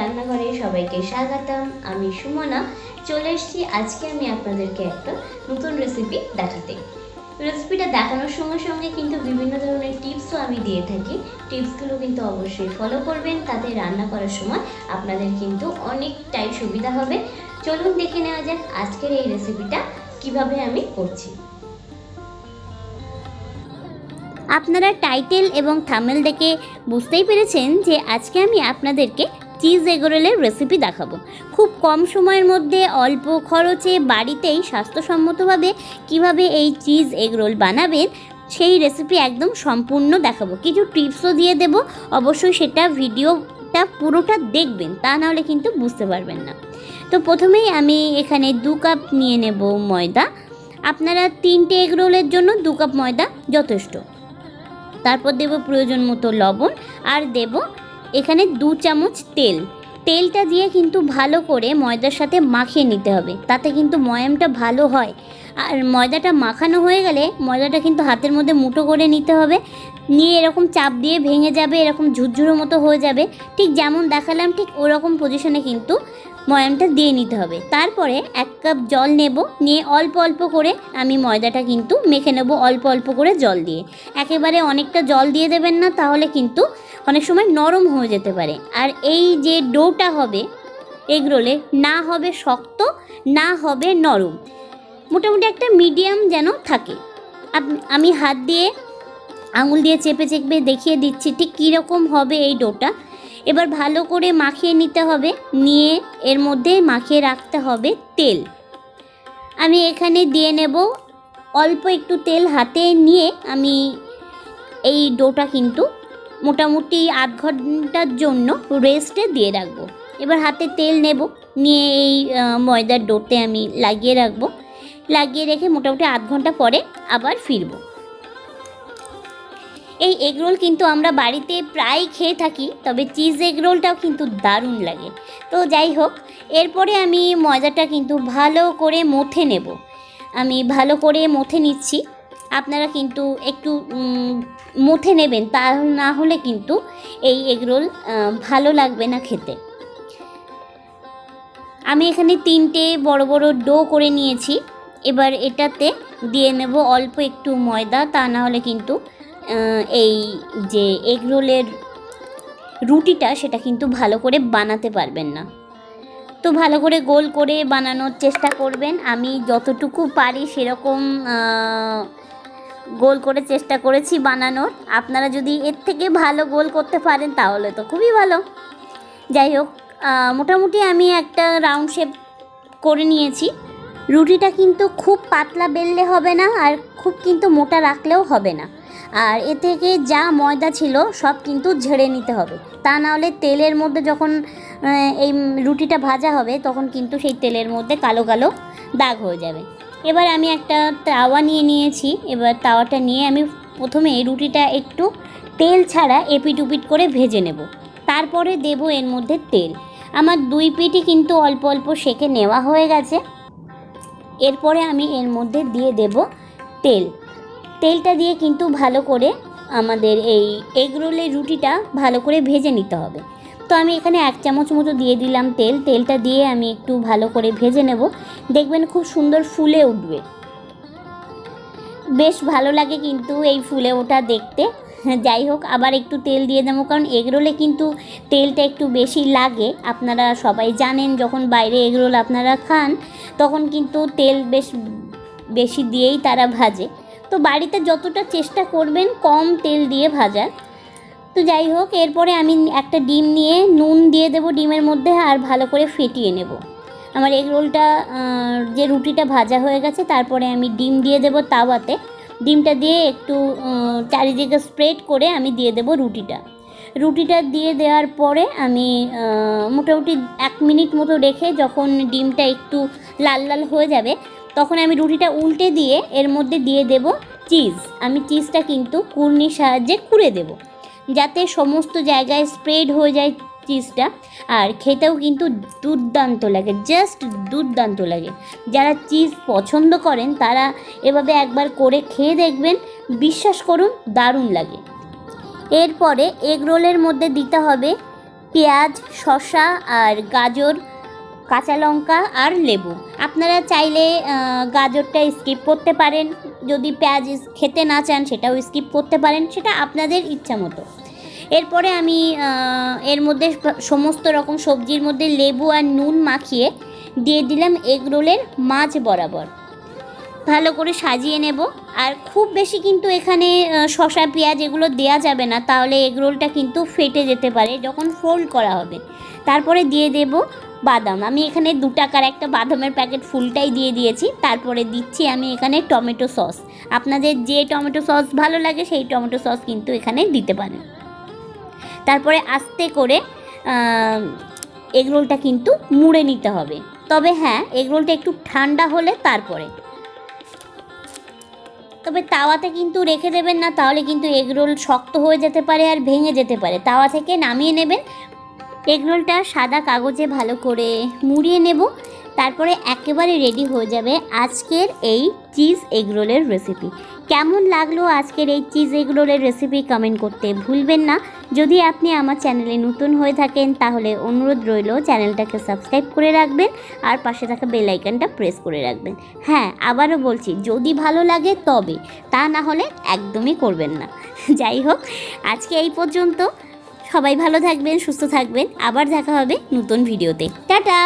রান্নাঘরে সবাইকে স্বাগতম। আমি সুমনা চলে এসেছি আজকে আমি আপনাদেরকে একটা নতুন রেসিপি দেখাতে। রেসিপিটা দেখানোর সঙ্গে সঙ্গে কিন্তু বিভিন্ন ধরনের টিপসও আমি দিয়ে থাকি। টিপসগুলো কিন্তু অবশ্যই ফলো করবেন, তাতে রান্না করার সময় আপনাদের কিন্তু অনেকটাই সুবিধা হবে। চলুন দেখে নেওয়া যাক আজকের এই রেসিপিটা কিভাবে আমি করছি। আপনারা টাইটেল এবং থাম্বনেল দেখে বুঝতেই পেরেছেন যে আজকে আমি আপনাদেরকে চিজ এগ রোলের রেসিপি দেখাবো। খুব কম সময়ের মধ্যে অল্প খরচে বাড়িতেই স্বাস্থ্যসম্মতভাবে কিভাবে এই চিজ এগ রোল বানাবেন সেই রেসিপি একদম সম্পূর্ণ দেখাবো। কিছু টিপসও দিয়ে দেব, অবশ্যই সেটা ভিডিওটা পুরোটা দেখবেন, তা নাহলে কিন্তু বুঝতে পারবেন না। তো প্রথমেই আমি এখানে 2 কাপ নিয়ে নেব ময়দা। আপনারা 3টে এগ রোলের জন্য 2 কাপ ময়দা যথেষ্ট। তারপর দেব প্রয়োজন মতো লবণ, আর দেব এখানে 2 চামচ তেল। তেলটা দিয়ে কিন্তু ভালো করে ময়দার সাথে মাখিয়ে নিতে হবে, তাতে কিন্তু ময়ামটা ভালো হয়। আর ময়দাটা মাখানো হয়ে গেলে ময়দাটা কিন্তু হাতের মধ্যে মুঠো করে নিতে হবে, নিয়ে এরকম চাপ দিয়ে ভেঙে যাবে, এরকম ঝুরঝুরো মতো হয়ে যাবে। ঠিক যেমন দেখালাম ঠিক ওরকম পজিশনে কিন্তু ময়ামটা দিয়ে নিতে হবে। তারপরে 1 কাপ জল নেব, নিয়ে অল্প অল্প করে আমি ময়দাটা কিন্তু মেখে নেব, অল্প অল্প করে জল দিয়ে। একেবারে অনেকটা জল দিয়ে দেবেন না, তাহলে কিন্তু অনেক সময় নরম হয়ে যেতে পারে। আর এই যে ডোটা হবে এগ রোলে, না হবে শক্ত না হবে নরম, মোটামুটি একটা মিডিয়াম যেন থাকে। আমি হাত দিয়ে আঙুল দিয়ে চেপে চেপে দেখিয়ে দিচ্ছি ঠিক কীরকম হবে এই ডোটা। এবার ভালো করে মাখিয়ে নিতে হবে, নিয়ে এর মধ্যে মাখিয়ে রাখতে হবে তেল। আমি এখানে দিয়ে নেব অল্প একটু তেল, হাতে নিয়ে আমি এই ডোটা কিন্তু মোটামুটি আধ ঘন্টার জন্য রেস্টে দিয়ে রাখবো। এবার হাতে তেল নেব, নিয়ে এই ময়দার ডোতে আমি লাগিয়ে রাখবো। লাগিয়ে রেখে মোটামুটি আধ ঘন্টা পরে আবার ফিরবো। এই এগ রোল কিন্তু আমরা বাড়িতে প্রায় খেয়ে থাকি, তবে চিজ এগ রোলটাও কিন্তু দারুণ লাগে। তো যাই হোক, এরপরে আমি ময়দাটা কিন্তু ভালো করে মথে নেব। আমি ভালো করে মথে নিচ্ছি, আপনারা কিন্তু একটু মথে নেবেন, তা না হলে কিন্তু এই এগ রোল ভালো লাগবে না খেতে। আমি এখানে 3টে বড় বড় ডো করে নিয়েছি। এবার এটাতে দিয়ে নেব অল্প একটু ময়দা, তা না হলে কিন্তু এই যে এগ রোলের রুটিটা সেটা কিন্তু ভালো করে বানাতে পারবেন না। তো ভালো করে গোল করে বানানোর চেষ্টা করবেন। আমি যতটুকু পারি সেরকম গোল করে চেষ্টা করেছি বানানোর। আপনারা যদি এর থেকে ভালো গোল করতে পারেন তাহলে তো খুবই ভালো। যাই হোক, মোটামুটি আমি একটা রাউন্ড শেপ করে নিয়েছি। রুটিটা কিন্তু খুব পাতলা বেললে হবে না, আর খুব কিন্তু মোটা রাখলেও হবে না। আর এ থেকে যা ময়দা ছিল সব কিন্তু ঝেড়ে নিতে হবে, তা নাহলে তেলের মধ্যে যখন এই রুটিটা ভাজা হবে তখন কিন্তু সেই তেলের মধ্যে কালো কালো দাগ হয়ে যাবে। এবার আমি একটা তাওয়া নিয়ে নিয়েছি। এবার তাওয়াটা নিয়ে আমি প্রথমে রুটিটা একটু তেল ছাড়া এপিট উপিট করে ভেজে নেব। তারপরে দেব এর মধ্যে তেল। আমার 2 পিঠই কিন্তু অল্প অল্প সেঁকে নেওয়া হয়ে গেছে। এরপরে আমি এর মধ্যে দিয়ে দেব তেল। তেলটা দিয়ে কিন্তু ভালো করে আমাদের এই এগ রোলের রুটিটা ভালো করে ভেজে নিতে হবে। তো আমি এখানে 1 চামচ মতো দিয়ে দিলাম তেল। তেলটা দিয়ে আমি একটু ভালো করে ভেজে নেব, দেখবেন খুব সুন্দর ফুলে উঠবে। বেশ ভালো লাগে কিন্তু এই ফুলে ওঠা দেখতে। যাই হোক, আবার একটু তেল দিয়ে দেবো, কারণ এগ রোলে কিন্তু তেলটা একটু বেশি লাগে। আপনারা সবাই জানেন, যখন বাইরে এগ রোল আপনারা খান তখন কিন্তু তেল বেশি দিয়েই তারা ভাজে। তো বাড়িতে যতটা চেষ্টা করবেন কম তেল দিয়ে ভাজার। তো যাই হোক, এরপরে আমি একটা ডিম নিয়ে নুন দিয়ে দেবো ডিমের মধ্যে, আর ভালো করে ফেটিয়ে নেব। আমার এগ রোলটা যে রুটিটা ভাজা হয়ে গেছে, তারপরে আমি ডিম দিয়ে দেবো তাওয়াতে। ডিমটা দিয়ে একটু চারিদিকে স্প্রেড করে আমি দিয়ে দেবো রুটিটা দিয়ে দেওয়ার পরে আমি মোটামুটি 1 মিনিট মতো রেখে যখন ডিমটা একটু লাল লাল হয়ে যাবে তখন আমি রুটিটা উল্টে দিয়ে এর মধ্যে দিয়ে দেব চিজ। আমি চিজটা কিন্তু কুর্নির সাহায্যে কুড়ে দেব, যাতে সমস্ত জায়গায় স্প্রেড হয়ে যায় চিজটা। আর খেতেও কিন্তু দুর্দান্ত লাগে, জাস্ট দুর্দান্ত লাগে। যারা চিজ পছন্দ করেন তারা এভাবে একবার করে খেয়ে দেখবেন, বিশ্বাস করুন দারুণ লাগে। এরপরে এগ রোলের মধ্যে দিতে হবে পেঁয়াজ, শসা আর গাজর, কাঁচা লঙ্কা আর লেবু। আপনারা চাইলে গাজরটা স্কিপ করতে পারেন, যদি পেঁয়াজ খেতে না চান সেটাও স্কিপ করতে পারেন, সেটা আপনাদের ইচ্ছা মতো। এরপরে আমি এর মধ্যে সমস্ত রকম সবজির মধ্যে লেবু আর নুন মাখিয়ে দিয়ে দিলাম এগ রোলের মাঝ বরাবর। ভালো করে সাজিয়ে নেব। আর খুব বেশি কিন্তু এখানে শসা পেঁয়াজ এগুলো দেওয়া যাবে না, তাহলে এগ রোলটা কিন্তু ফেটে যেতে পারে যখন ফোল্ড করা হবে। তারপরে দিয়ে দেব বাদাম। আমি এখানে 2 টাকার একটা বাদামের প্যাকেট ফুলটাই দিয়ে দিয়েছি। তারপরে দিচ্ছি আমি এখানে টমেটো সস। আপনাদের যে টমেটো সস ভালো লাগে সেই টমেটো সস কিন্তু এখানে দিতে পারেন। তারপরে আস্তে করে এগ রোলটা কিন্তু মুড়ে নিতে হবে। তবে হ্যাঁ, এগ রোলটা একটু ঠান্ডা হলে তারপরে, তবে তাওয়াতে কিন্তু রেখে দেবেন না, তাহলে কিন্তু এগ রোল শক্ত হয়ে যেতে পারে আর ভেঙে যেতে পারে। তাওয়া থেকে নামিয়ে নেবেন। এগ রোলটা সাদা কাগজে ভালো করে মুড়িয়ে নেব। তারপরে একেবারে রেডি হয়ে যাবে আজকের এই চিজ এগ রোলের রেসিপি। কেমন লাগলো আজকের এই চিজ এগ রোলের রেসিপি কমেন্ট করতে ভুলবেন না। যদি আপনি আমার চ্যানেলে নতুন হয়ে থাকেন তাহলে অনুরোধ রইল চ্যানেলটাকে সাবস্ক্রাইব করে রাখবেন আর পাশে থাকা বেল আইকনটা প্রেস করে রাখবেন। হ্যাঁ, আবারও বলছি, যদি ভালো লাগে তবে, তা না হলে একদমই করবেন না। যাই হোক, আজকে এই পর্যন্ত। সবাই ভালো থাকবেন, সুস্থ থাকবেন। আবার দেখা হবে নতুন ভিডিওতে। টাটা।